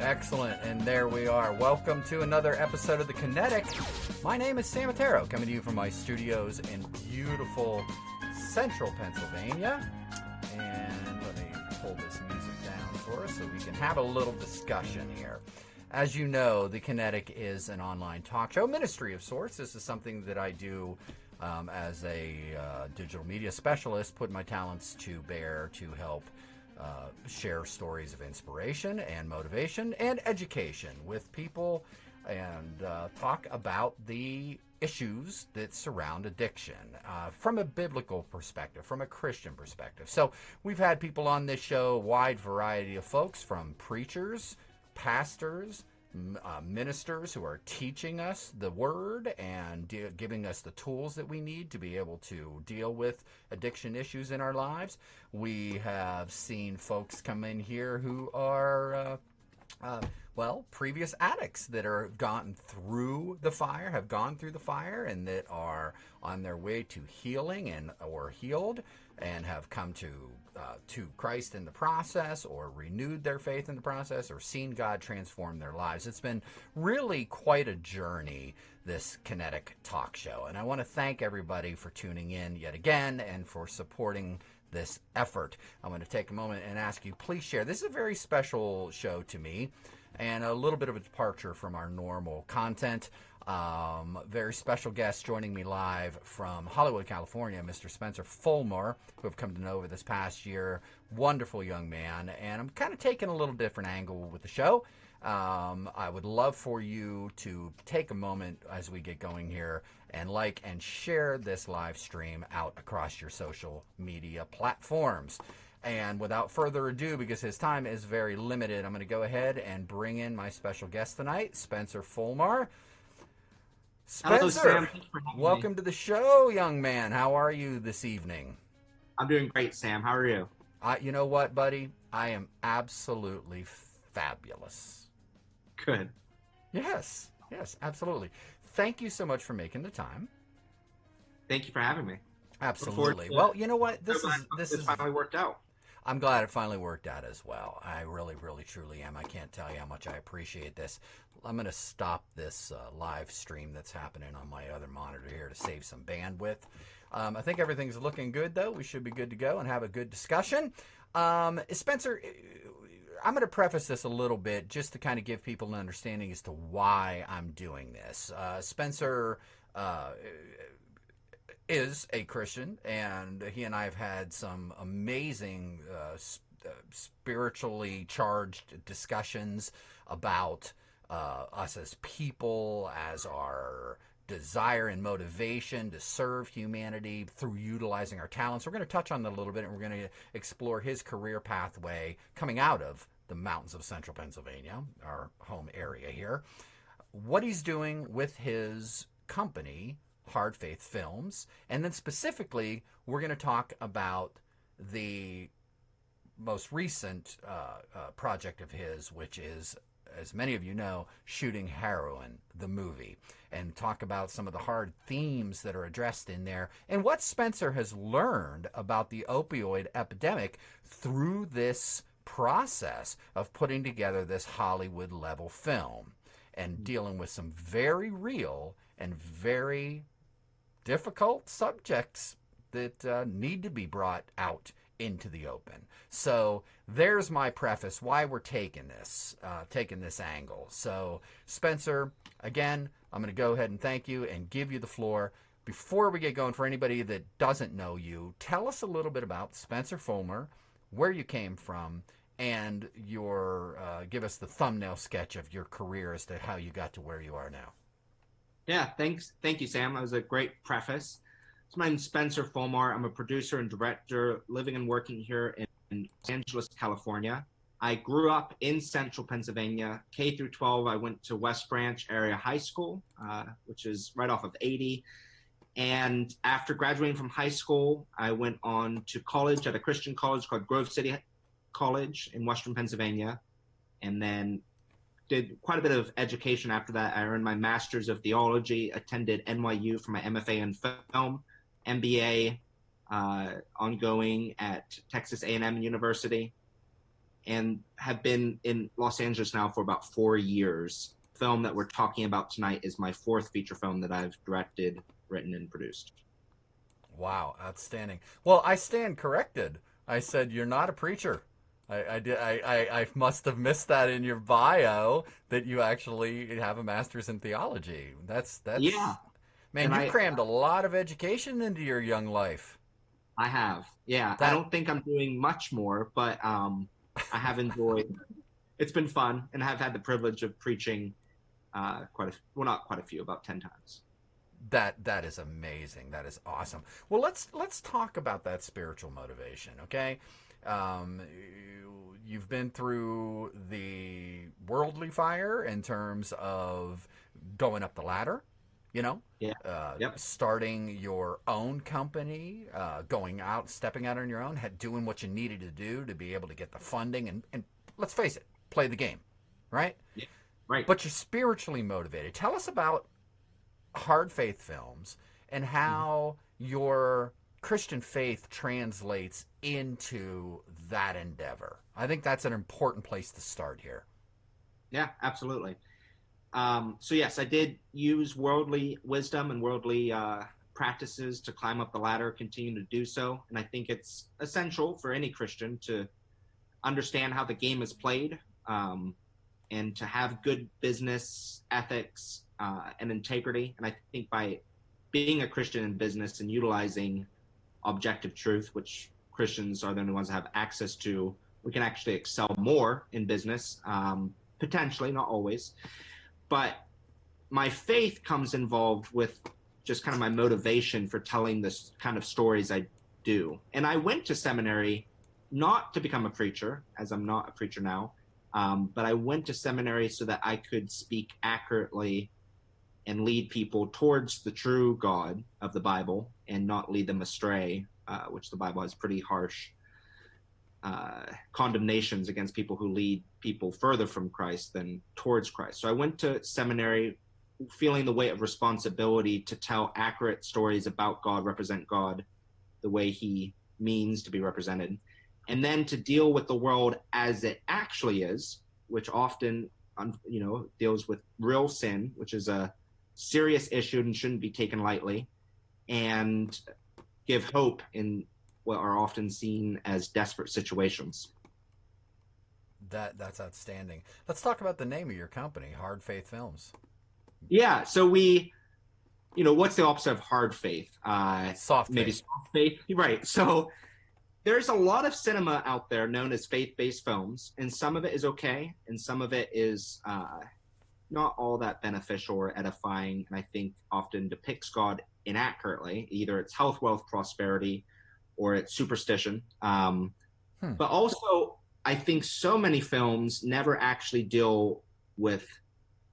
Excellent, and there we are. Welcome to another episode of the Kinetic. My name is Sam Otero, coming to you from my studios in beautiful central Pennsylvania. And let me pull this music down for us so we can have a little discussion here. As you know, the Kinetic is an online talk show, ministry of sorts. This is something that I do as a digital media specialist, put my talents to bear to help share stories of inspiration and motivation and education with people and talk about the issues that surround addiction from a biblical perspective, from a Christian perspective. So we've had people on this show, a wide variety of folks, from preachers, pastors, ministers who are teaching us the word and giving us the tools that we need to be able to deal with addiction issues in our lives. We have seen folks come in here who are previous addicts that are gone through the fire, have gone through the fire, and that are on their way to healing and or healed, and have come to Christ in the process, or renewed their faith in the process, or seen God transform their lives. It's been really quite a journey, this Kinetic talk show, and I want to thank everybody for tuning in yet again and for supporting this effort. I'm going to take a moment and ask you, please share. This is a very special show to me, and a little bit of a departure from our normal content. Very special guest joining me live from Hollywood, California, Mr. Spencer Folmar, who I've come to know over this past year. Wonderful young man, and I'm kind of taking a little different angle with the show. I would love for you to take a moment as we get going here and like and share this live stream out across your social media platforms. And without further ado, because his time is very limited, I'm going to go ahead and bring in my special guest tonight, Spencer Folmar. Spencer, hello, Sam. Thanks for having welcome me. to the show, young man. How are you this evening? I'm doing great, Sam. How are you? You know what, buddy? I am absolutely fabulous. Good. Yes, absolutely. Thank you so much for making the time. Thank you for having me. Absolutely. Well, you know what? This is finally worked out. I'm glad it finally worked out as well. I really, really, truly am. I can't tell you how much I appreciate this. I'm going to stop this live stream that's happening on my other monitor here to save some bandwidth. I think everything's looking good, though. We should be good to go and have a good discussion. Spencer, I'm going to preface this a little bit just to kind of give people an understanding as to why I'm doing this. Spencer is a Christian, and he and I have had some amazing spiritually charged discussions about us as people, as our desire and motivation to serve humanity through utilizing our talents. We're going to touch on that a little bit, and we're going to explore his career pathway coming out of the mountains of central Pennsylvania, our home area here, what he's doing with his company, Hard Faith Films, and then specifically we're going to talk about the most recent project of his, which is, as many of you know, shooting Heroin, the movie, and talk about some of the hard themes that are addressed in there and what Spencer has learned about the opioid epidemic through this process of putting together this Hollywood level film and dealing with some very real and very difficult subjects that need to be brought out into the open. So there's my preface why we're taking this angle. So Spencer, again, I'm going to go ahead and thank you and give you the floor. Before we get going, for anybody that doesn't know you, tell us a little bit about Spencer Folmar, where you came from, and give us the thumbnail sketch of your career as to how you got to where you are now. Yeah, thanks. Thank you, Sam. That was a great preface. So my name's Spencer Folmar. I'm a producer and director living and working here in Los Angeles, California. I grew up in central Pennsylvania. K through 12, I went to West Branch Area High School, which is right off of 80. And after graduating from high school, I went on to college at a Christian college called Grove City College in Western Pennsylvania, and then did quite a bit of education after that. I earned my Master's of Theology, attended NYU for my MFA in film, MBA ongoing at Texas A&M University. and have been in Los Angeles now for about 4 years. The film that we're talking about tonight is my fourth feature film that I've directed, written, and produced. Wow, outstanding. Well, I stand corrected. I said you're not a preacher. I must have missed that in your bio that you actually have a master's in theology. Yeah, Man, and you've crammed a lot of education into your young life. I have. Yeah, I That don't think I'm doing much more, but I have enjoyed. It's been fun, and I've had the privilege of preaching well, not quite a few, about 10 times. that is amazing. That is awesome. Well, let's talk about that spiritual motivation, okay? Um, you've been through the worldly fire in terms of going up the ladder, you know, Yeah. Yep. starting your own company, going out, stepping out on your own, doing what you needed to do to be able to get the funding, and let's face it, play the game, right? Yeah. Right. But you're spiritually motivated. Tell us about hard faith films and Mhm. how your Christian faith translates into that endeavor. I think that's an important place to start here. Yeah, absolutely. So yes, I did use worldly wisdom and worldly practices to climb up the ladder, continue to do so, and I think it's essential for any Christian to understand how the game is played, and to have good business ethics and integrity. And I think by being a Christian in business and utilizing objective truth, which Christians are the only ones that have access to, we can actually excel more in business, potentially, not always. But my faith comes involved with just kind of my motivation for telling this kind of stories I do. And I went to seminary not to become a preacher, as I'm not a preacher now, but I went to seminary so that I could speak accurately and lead people towards the true God of the Bible and not lead them astray, which the Bible has pretty harsh condemnations against people who lead people further from Christ than towards Christ. So I went to seminary feeling the weight of responsibility to tell accurate stories about God, represent God the way he means to be represented, and then to deal with the world as it actually is, which often deals with real sin, which is a serious issue and shouldn't be taken lightly, and give hope in what are often seen as desperate situations. That's outstanding. Let's talk about the name of your company, Hard Faith Films. Yeah, so what's the opposite of hard faith? Soft Maybe faith. soft faith, right? So there's a lot of cinema out there known as faith-based films, and some of it is okay, and some of it is not all that beneficial or edifying, and I think often depicts God inaccurately. Either it's health, wealth, prosperity, or it's superstition. Hmm. But also, I think so many films never actually deal with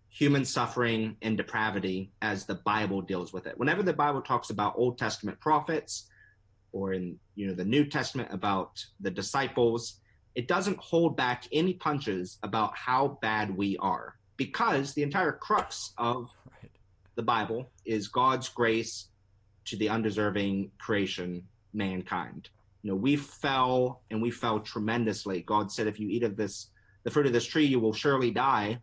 human suffering and depravity as the Bible deals with it. Whenever the Bible talks about Old Testament prophets, or in the New Testament about the disciples, it doesn't hold back any punches about how bad we are, because the entire crux of Right. the Bible is God's grace to the undeserving creation, mankind. We fell, and we fell tremendously. God said, if you eat of the fruit of this tree, you will surely die.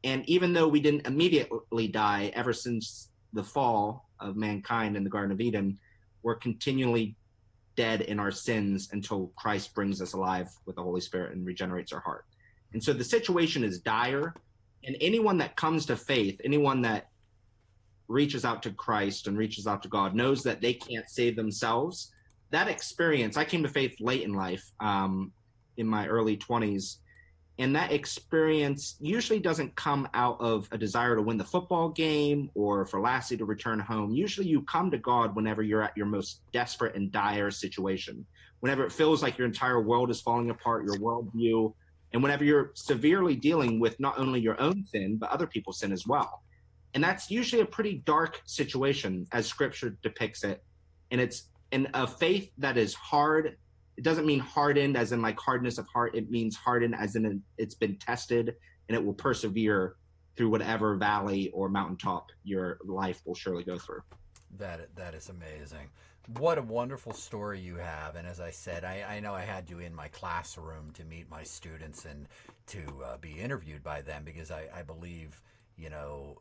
And even though we didn't immediately die, ever since the fall of mankind in the Garden of Eden, we're continually dead in our sins until Christ brings us alive with the Holy Spirit and regenerates our heart. And so the situation is dire. And anyone that comes to faith, anyone that reaches out to Christ and reaches out to God, knows that they can't save themselves. That experience, I came to faith late in life, in my early 20s, and that experience usually doesn't come out of a desire to win the football game or for Lassie to return home. Usually you come to God whenever you're at your most desperate and dire situation, whenever it feels like your entire world is falling apart, your worldview, and whenever you're severely dealing with not only your own sin, but other people's sin as well. And that's usually a pretty dark situation as scripture depicts it. And it's in a faith that is hard. It doesn't mean hardened as in like hardness of heart. It means hardened as in it's been tested, and it will persevere through whatever valley or mountaintop your life will surely go through. That is amazing. What a wonderful story you have. And as I said, I know I had you in my classroom to meet my students and to be interviewed by them because I believe, you know,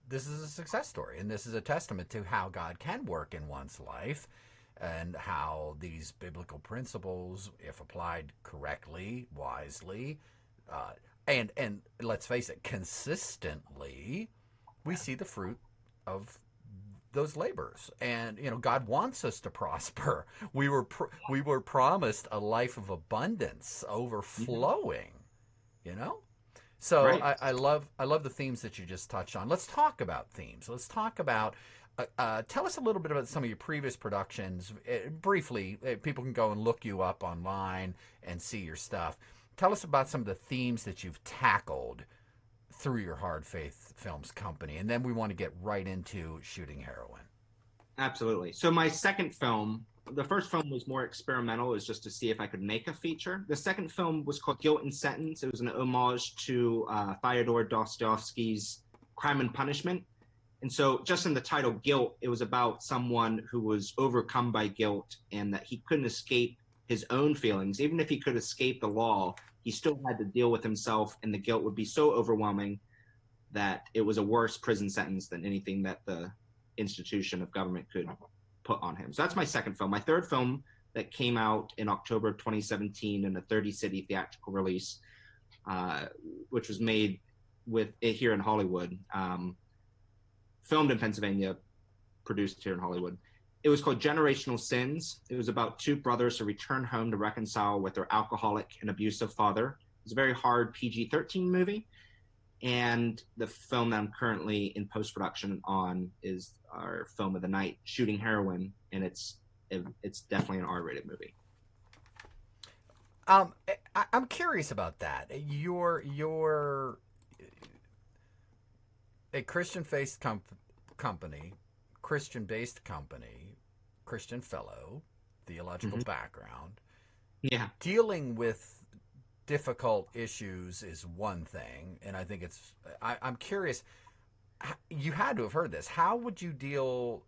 this is a success story and this is a testament to how God can work in one's life and how these biblical principles, if applied correctly, wisely, uh, and let's face it, consistently, we see the fruit of those labors. And you know, God wants us to prosper. We were promised a life of abundance, Hmm. overflowing. You know. So Right. I love the themes that you just touched on. Let's talk about themes. Let's talk about. Tell us a little bit about some of your previous productions. Briefly, people can go and look you up online and see your stuff. Tell us about some of the themes that you've tackled through your Hard Faith Films company, and then we want to get right into shooting heroin. Absolutely. So my second film, the first film was more experimental, it was just to see if I could make a feature. The second film was called Guilt and Sentence. It was an homage to Fyodor Dostoevsky's Crime and Punishment. And so, just in the title, Guilt, it was about someone who was overcome by guilt and that he couldn't escape his own feelings. Even if he could escape the law, he still had to deal with himself, and the guilt would be so overwhelming that it was a worse prison sentence than anything that the institution of government could put on him. So that's my second film. My third film that came out in October of 2017 in a 30-city theatrical release, uh, which was made with it here in Hollywood, filmed in Pennsylvania, produced here in Hollywood. It was called Generational Sins. It was about two brothers who return home to reconcile with their alcoholic and abusive father. It's a very hard PG-13 movie, and the film that I'm currently in post production on is our film of the night, Shooting Heroin, and it's definitely an R-rated movie. I'm curious about that. You're a Christian-based company, Christian-based company, Christian fellow, theological Mm-hmm. background. Yeah. Dealing with difficult issues is one thing, and I think I'm curious. You had to have heard this. How would you deal,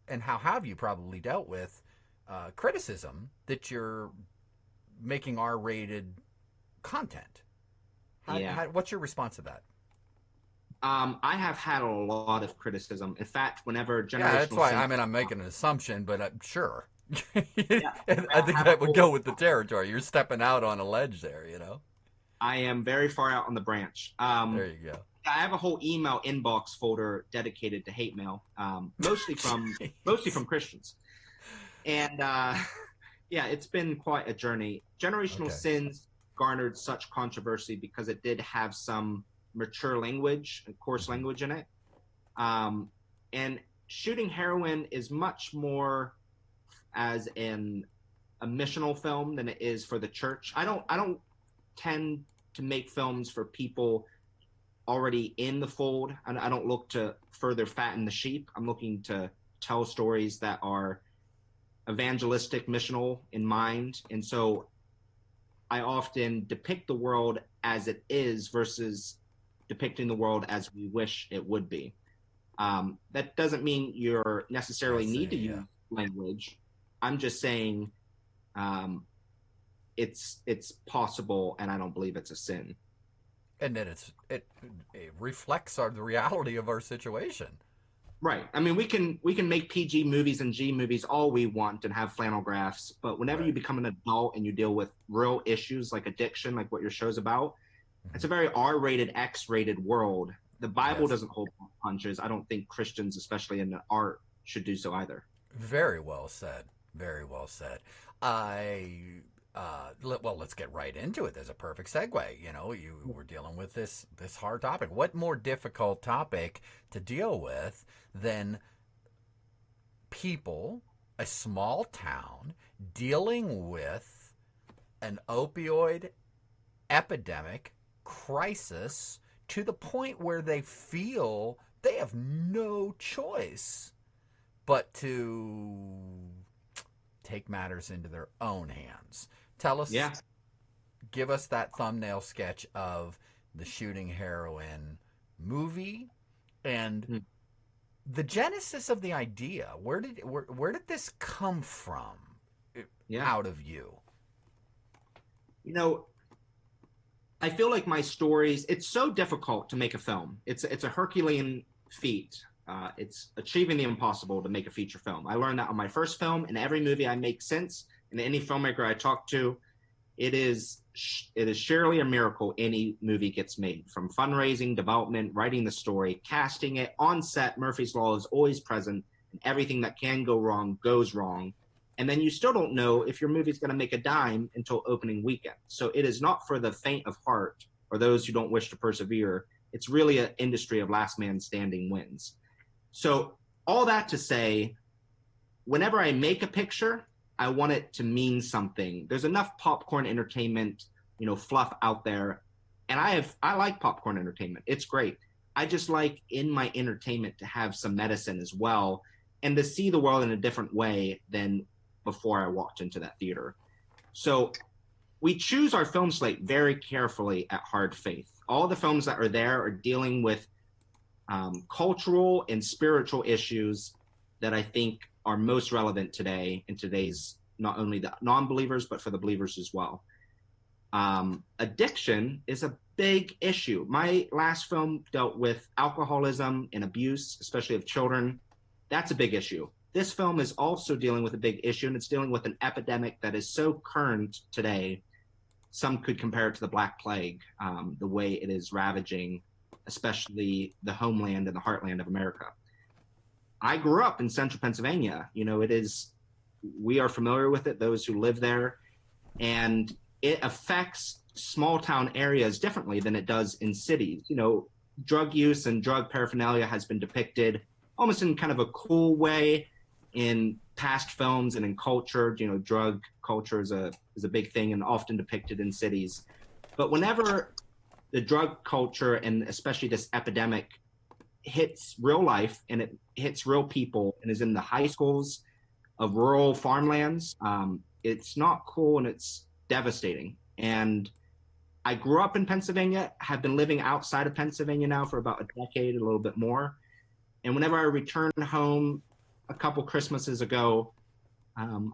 and how have you probably dealt with criticism that you're making R-rated content? Yeah. What's your response to that? I have had a lot of criticism. In fact, whenever Yeah, that's Generational why. Sin, I mean, I'm making an assumption, but I'm sure. yeah, I think I have a that would whole, go with the territory. You're stepping out on a ledge there, you know. I am very far out on the branch. There you go. I have a whole email inbox folder dedicated to hate mail, mostly from Christians. And yeah, it's been quite a journey. Generational Okay. Sins garnered such controversy because it did have some mature language and coarse Hmm. language in it. Um, and Shooting Heroin is much more as in a missional film than it is for the church. I don't tend to make films for people already in the fold, and I don't look to further fatten the sheep. I'm looking to tell stories that are evangelistic, missional in mind. And so I often depict the world as it is versus depicting the world as we wish it would be. That doesn't mean you I necessarily need to see. Yeah. use language. I'm just saying um, it's possible, and I don't believe it's a sin. And then it reflects the reality of our situation. Right. I mean, we can make PG movies and G movies all we want and have flannel graphs, but whenever you Right. become an adult and you deal with real issues like addiction, like what your show's about, it's Hmm. a very R-rated, X-rated world. The Bible Yes. doesn't hold punches. I don't think Christians, especially in art, should do so either. Very well said. Very well said. I well, let's get right into it. There's a perfect segue. You know, you were dealing with this hard topic. What more difficult topic to deal with than people, a small town, dealing with an opioid epidemic crisis to the point where they feel they have no choice but to take matters into their own hands. Tell us, Yeah. give us that thumbnail sketch of the Shooting Heroin movie and Hmm. the genesis of the idea, where did this come from Yeah. out of you? You know, I feel like my stories, it's so difficult to make a film. It's a Herculean feat. It's achieving the impossible to make a feature film. I learned that on my first film, and every movie I make since, and any filmmaker I talk to, it is surely a miracle any movie gets made. From fundraising, development, writing the story, casting it, on set, Murphy's Law is always present, and everything that can go wrong goes wrong. And then you still don't know if your movie's going to make a dime until opening weekend. So it is not for the faint of heart or those who don't wish to persevere. It's really an industry of last man standing wins. So all that to say, whenever I make a picture, I want it to mean something. There's enough popcorn entertainment, fluff out there. And I like popcorn entertainment. It's great. I just like in my entertainment to have some medicine as well, and to see the world in a different way than before I walked into that theater. So we choose our film slate very carefully at Hard Faith. All the films that are there are dealing with cultural and spiritual issues that I think are most relevant today in today's, not only the non-believers, but for the believers as well. Addiction is a big issue. My last film dealt with alcoholism and abuse, especially of children. That's a big issue. This film is also dealing with a big issue, and it's dealing with an epidemic that is so current today. Some could compare it to the Black Plague, the way it is ravaging, especially the homeland and the heartland of America. I grew up in central Pennsylvania. We are familiar with it, those who live there, and it affects small town areas differently than it does in cities. Drug use and drug paraphernalia has been depicted almost in kind of a cool way in past films and in culture. Drug culture is a big thing and often depicted in cities. But whenever the drug culture, and especially this epidemic, hits real life and it hits real people and is in the high schools of rural farmlands, it's not cool and it's devastating. And I grew up in Pennsylvania, have been living outside of Pennsylvania now for about a decade, a little bit more. And whenever I returned home a couple Christmases ago,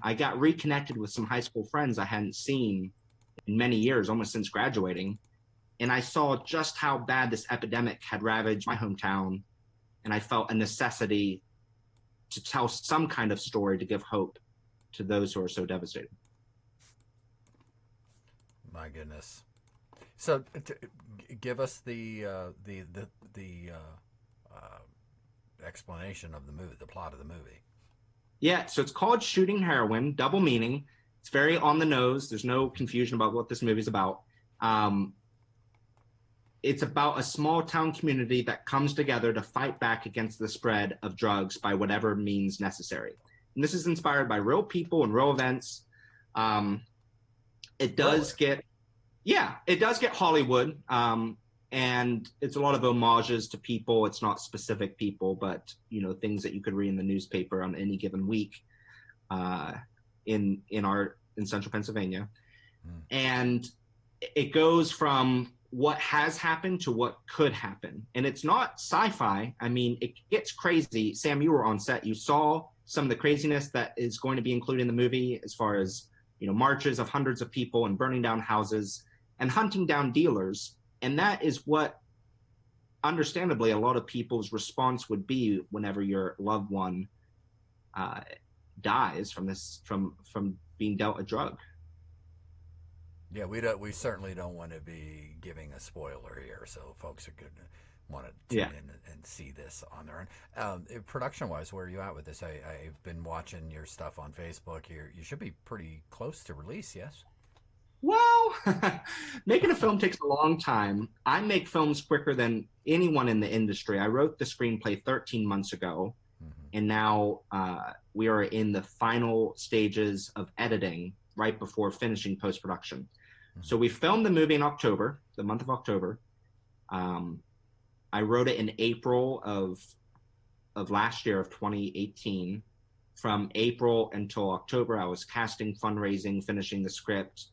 I got reconnected with some high school friends I hadn't seen in many years, almost since graduating. And I saw just how bad this epidemic had ravaged my hometown. And I felt a necessity to tell some kind of story to give hope to those who are so devastated. My goodness. So give us the explanation of the movie, the plot of the movie. Yeah, so it's called Shooting Heroin, double meaning. It's very on the nose. There's no confusion about what this movie's about. It's about a small town community that comes together to fight back against the spread of drugs by whatever means necessary. And this is inspired by real people and real events. It does get Hollywood. And it's a lot of homages to people. It's not specific people, but things that you could read in the newspaper on any given week in central Pennsylvania. And it goes from what has happened to what could happen. And it's not sci-fi. I mean, it gets crazy. Sam, you were on set. You saw some of the craziness that is going to be included in the movie, as far as marches of hundreds of people and burning down houses and hunting down dealers. And that is what, understandably, a lot of people's response would be whenever your loved one dies from being dealt a drug. Yeah, we certainly don't want to be giving a spoiler here, so folks are going to want to tune in and see this on their own. Production-wise, where are you at with this? I've been watching your stuff on Facebook here. You should be pretty close to release, yes? Well, making a film takes a long time. I make films quicker than anyone in the industry. I wrote the screenplay 13 months ago, and now we are in the final stages of editing right before finishing post-production. So we filmed the movie in October, the month of October. I wrote it in April of last year, of 2018. From April until October, I was casting, fundraising, finishing the script,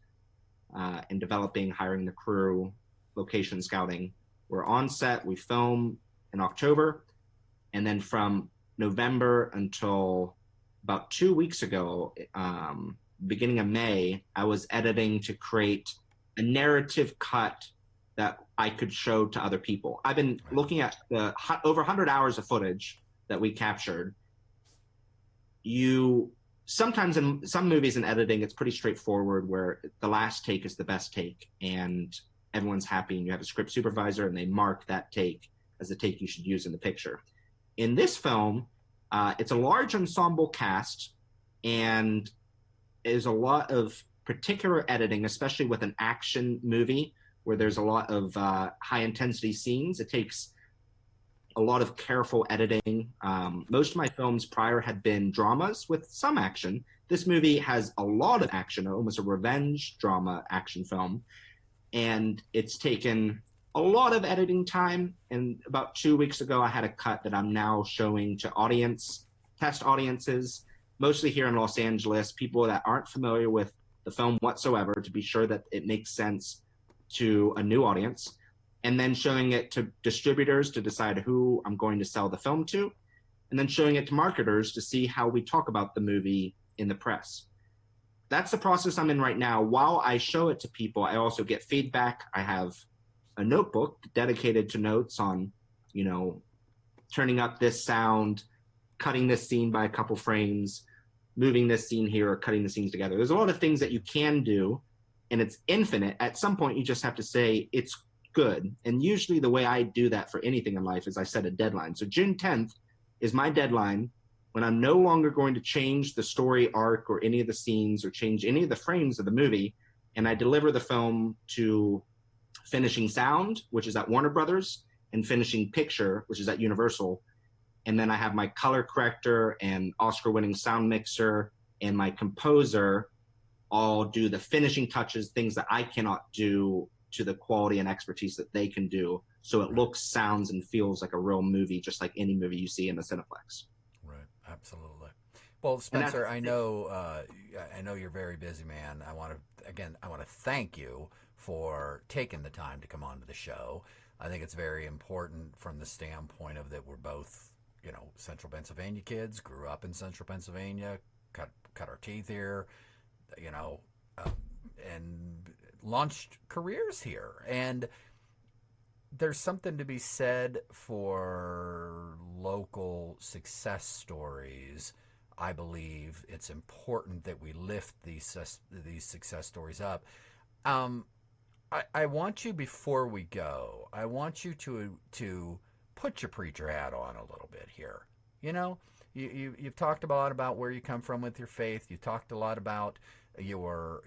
and developing, hiring the crew, location scouting. We're on set, we film in October, and then from November until about 2 weeks ago, beginning of May, I was editing to create a narrative cut that I could show to other people. I've been looking at the over 100 hours of footage that we captured. Sometimes in some movies in editing, it's pretty straightforward where the last take is the best take and everyone's happy and you have a script supervisor and they mark that take as the take you should use in the picture. In this film, it's a large ensemble cast and there's a lot of particular editing, especially with an action movie where there's a lot of high intensity scenes. It takes a lot of careful editing. Most of my films prior had been dramas with some action. This movie has a lot of action, almost a revenge drama action film. And it's taken a lot of editing time. And about 2 weeks ago, I had a cut that I'm now showing to test audiences, mostly here in Los Angeles, people that aren't familiar with the film whatsoever, to be sure that it makes sense to a new audience. And then showing it to distributors to decide who I'm going to sell the film to, and then showing it to marketers to see how we talk about the movie in the press. That's the process I'm in right now. While I show it to people, I also get feedback. I have a notebook dedicated to notes on, turning up this sound, cutting this scene by a couple frames, moving this scene here, or cutting the scenes together. There's a lot of things that you can do, and it's infinite. At some point, you just have to say, it's good. And usually the way I do that for anything in life is I set a deadline. So June 10th is my deadline when I'm no longer going to change the story arc or any of the scenes or change any of the frames of the movie. And I deliver the film to finishing sound, which is at Warner Brothers, and finishing picture, which is at Universal. And then I have my color corrector and Oscar-winning sound mixer and my composer all do the finishing touches, things that I cannot do to the quality and expertise that they can do, so it looks, sounds, and feels like a real movie, just like any movie you see in the Cineplex. Right, absolutely. Well, Spencer, I know you're very busy, man. I want to thank you for taking the time to come onto the show. I think it's very important from the standpoint of that we're both, Central Pennsylvania kids, grew up in Central Pennsylvania, cut our teeth here, and launched careers here. And there's something to be said for local success stories. I believe it's important that we lift these success stories up. I want you, before we go, I want you to put your preacher hat on a little bit here. You've talked a lot about where you come from with your faith. You talked a lot about your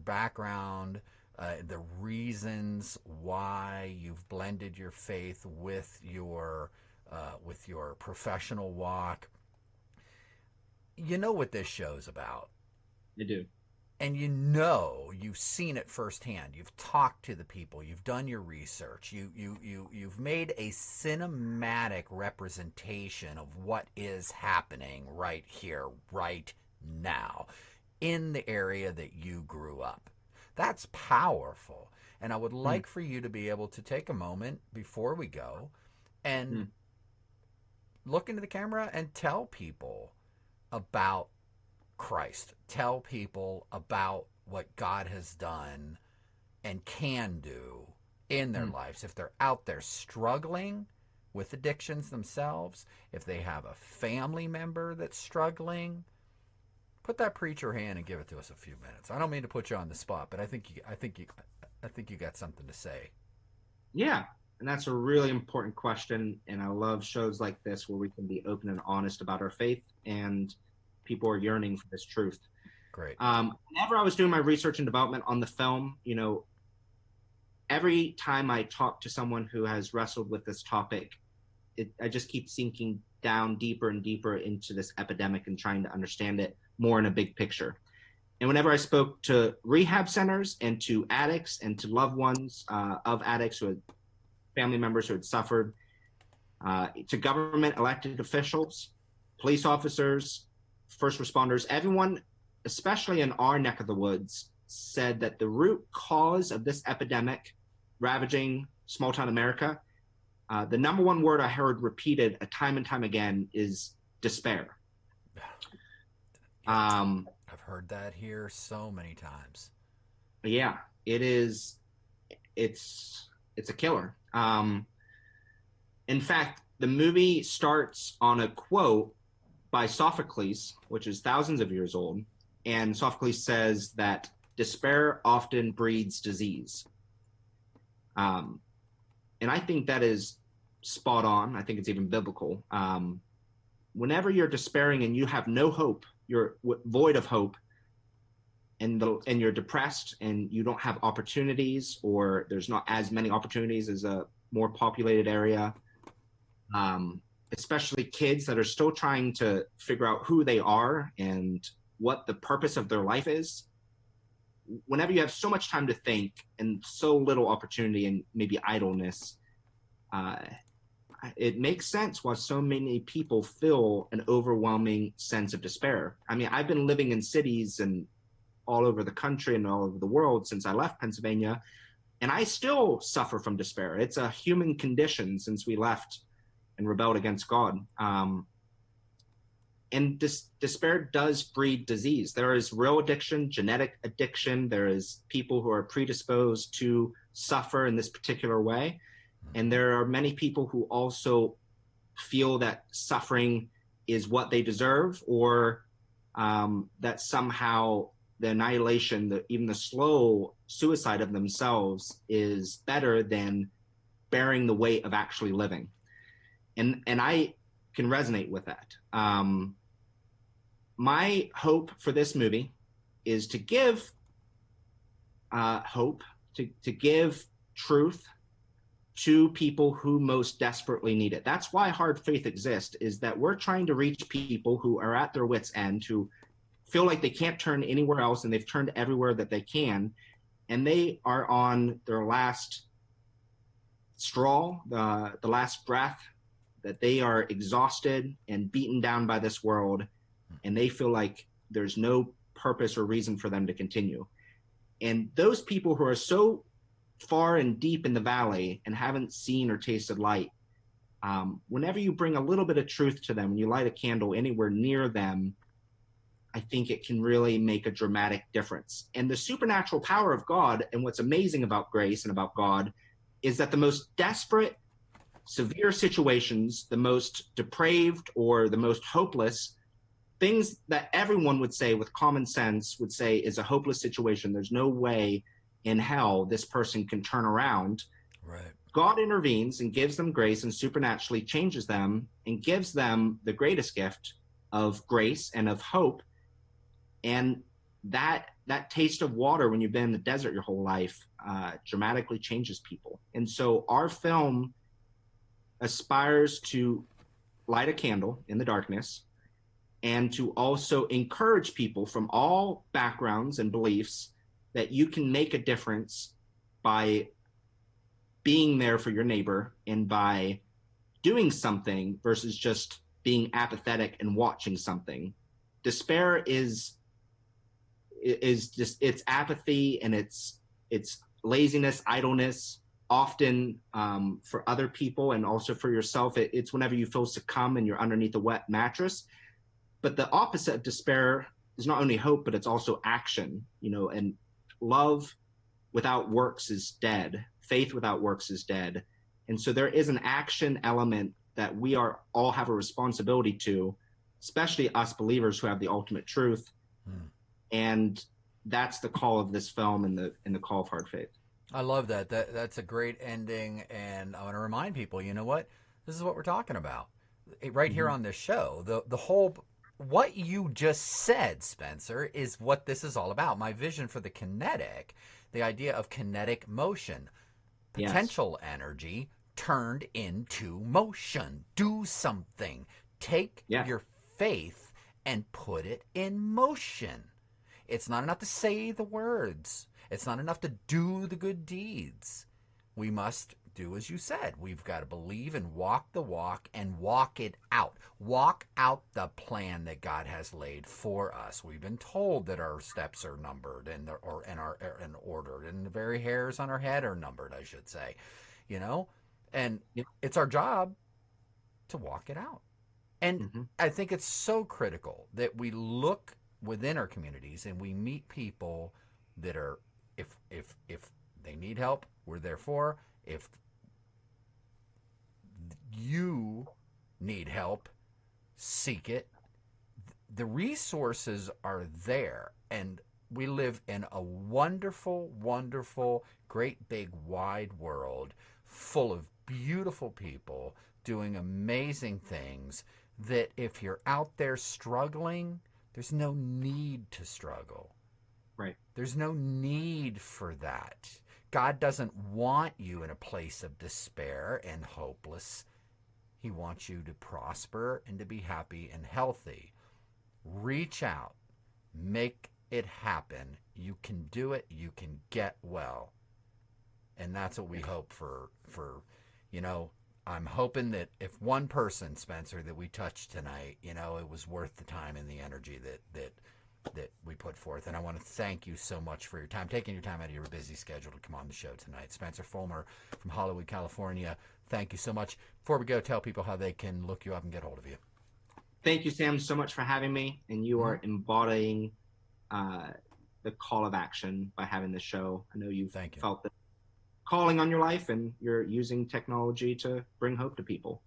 background, the reasons why you've blended your faith with your professional walk. You know what this show's about. I do. And you've seen it firsthand. You've talked to the people. You've done your research. You've made a cinematic representation of what is happening right here, right now, in the area that you grew up. That's powerful. And I would like for you to be able to take a moment before we go and look into the camera and tell people about Christ. Tell people about what God has done and can do in their lives. If they're out there struggling with addictions themselves, if they have a family member that's struggling, put that preacher hand and give it to us a few minutes. I don't mean to put you on the spot, but I think you got something to say. Yeah, and that's a really important question. And I love shows like this where we can be open and honest about our faith, and people are yearning for this truth. Great. Whenever I was doing my research and development on the film, every time I talk to someone who has wrestled with this topic, I just keep sinking down deeper and deeper into this epidemic and trying to understand it more in a big picture. And whenever I spoke to rehab centers and to addicts and to loved ones of addicts who had family members who had suffered, to government elected officials, police officers, first responders, everyone, especially in our neck of the woods, said that the root cause of this epidemic ravaging small town America the number one word I heard repeated a time and time again is despair. I've heard that here so many times. Yeah, it is. It's a killer. In fact, the movie starts on a quote by Sophocles, which is thousands of years old, and Sophocles says that despair often breeds disease. And I think that is spot on. I think it's even biblical. Whenever you're despairing and you have no hope, you're void of hope, and you're depressed and you don't have opportunities, or there's not as many opportunities as a more populated area, especially kids that are still trying to figure out who they are and what the purpose of their life is. Whenever you have so much time to think and so little opportunity and maybe idleness, it makes sense why so many people feel an overwhelming sense of despair. I mean, I've been living in cities and all over the country and all over the world since I left Pennsylvania, and I still suffer from despair. It's a human condition since we left and rebelled against God. And despair does breed disease. There is real addiction, genetic addiction. There is people who are predisposed to suffer in this particular way. And there are many people who also feel that suffering is what they deserve, or that somehow the annihilation, even the slow suicide of themselves is better than bearing the weight of actually living. And I can resonate with that. My hope for this movie is to give hope, to give truth to people who most desperately need it. That's why Hard Faith exists, is that we're trying to reach people who are at their wits' end, who feel like they can't turn anywhere else, and they've turned everywhere that they can, and they are on their last straw, the last breath, that they are exhausted and beaten down by this world, and they feel like there's no purpose or reason for them to continue. And those people who are so far and deep in the valley and haven't seen or tasted light, whenever you bring a little bit of truth to them and you light a candle anywhere near them, I think it can really make a dramatic difference. And the supernatural power of God, and what's amazing about grace and about God, is that the most desperate, severe situations, the most depraved or the most hopeless, things that everyone would say with common sense would say is a hopeless situation, there's no way in hell this person can turn around. Right. God intervenes and gives them grace and supernaturally changes them and gives them the greatest gift of grace and of hope. And that taste of water when you've been in the desert your whole life dramatically changes people. And so our film aspires to light a candle in the darkness and to also encourage people from all backgrounds and beliefs that you can make a difference by being there for your neighbor and by doing something versus just being apathetic and watching something. Despair is just, it's apathy and it's laziness, idleness, often for other people and also for yourself. It's whenever you feel succumb and you're underneath a wet mattress. But the opposite of despair is not only hope, but it's also action, and love without works is dead. Faith without works is dead. And so there is an action element that we all have a responsibility to, especially us believers who have the ultimate truth. And that's the call of this film and the call of Hard Faith. I love that. That's a great ending, and I want to remind people, you know what? This is what we're talking about right here on this show. The whole what you just said, Spencer, is what this is all about. My vision for the kinetic, the idea of kinetic motion, potential energy turned into motion. Do something. Take your faith and put it in motion. It's not enough to say the words. It's not enough to do the good deeds. We must do as you said. We've got to believe and walk the walk and walk it out. Walk out the plan that God has laid for us. We've been told that our steps are numbered and ordered, and the very hairs on our head are numbered, I should say. And Yeah. it's our job to walk it out. And Mm-hmm. I think it's so critical that we look within our communities and we meet people that are, if they need help, we're there for. If you need help, seek it. The resources are there, and we live in a wonderful, wonderful, great big wide world full of beautiful people doing amazing things, that if you're out there struggling, there's no need to struggle. Right. There's no need for that. God doesn't want you in a place of despair and hopeless. He wants you to prosper and to be happy and healthy. Reach out. Make it happen. You can do it. You can get well. And that's what we hope for, I'm hoping that if one person, Spencer, that we touched tonight, it was worth the time and the energy that we put forth. And I want to thank you so much for your time, taking your time out of your busy schedule to come on the show tonight. Spencer Folmar from Hollywood, California. Thank you so much. Before we go, tell people how they can look you up and get hold of you. Thank you, Sam, so much for having me. And you are embodying the call of action by having this show. I know you've felt the calling on your life, and you're using technology to bring hope to people.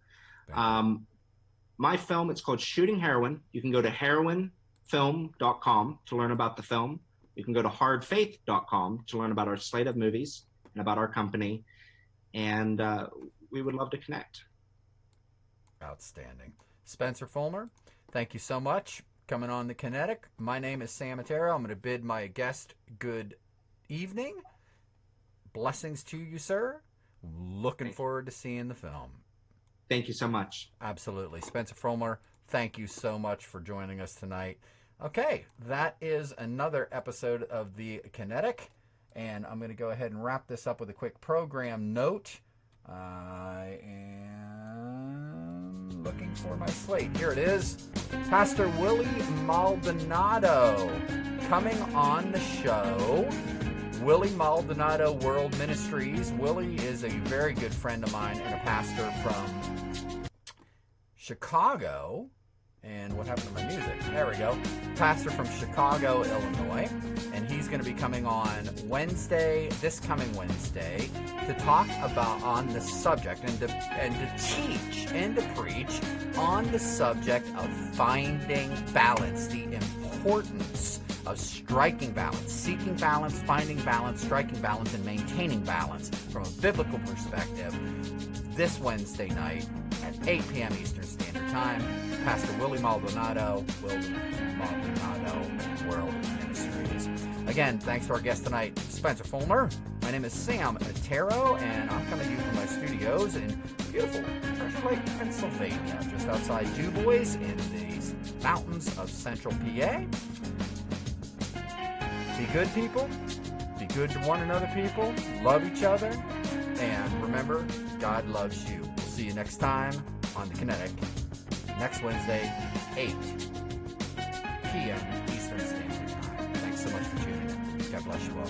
My film, it's called Shooting Heroin. You can go to heroinfilm.com to learn about the film. You can go to hardfaith.com to learn about our slate of movies and about our company. And we would love to connect. Outstanding. Spencer Folmar, thank you so much coming on the Kinetic. My name is Sam Matera. I'm going to bid my guest good evening. Blessings to you, sir. Looking forward to seeing the film. Thank you so much. Absolutely. Spencer Folmar, thank you so much for joining us tonight. Okay, that is another episode of the Kinetic, and I'm going to go ahead and wrap this up with a quick program note. I am looking for my slate. Here it is. Pastor Willie Maldonado coming on the show. Willie Maldonado World Ministries. Willie is a very good friend of mine and a pastor from Chicago. And what happened to my music? There we go. Pastor from Chicago, Illinois. And he's going to be coming on Wednesday, this coming Wednesday, to talk about on the subject and to teach and to preach on the subject of finding balance, the importance of striking balance, seeking balance, finding balance, striking balance, and maintaining balance from a biblical perspective this Wednesday night at 8 p.m. Eastern Standard Time. Pastor Willie Maldonado, World Ministries. Again, thanks to our guest tonight, Spencer Folmar. My name is Sam Matera, and I'm coming to you from my studios in beautiful Treasure Lake, Pennsylvania, just outside Du Bois in the mountains of central PA. Be good, people. Be good to one another, people. Love each other. And remember, God loves you. We'll see you next time on The Kinetic. Next Wednesday, 8 p.m. Eastern Standard Time. Thanks so much for tuning in. God bless you all.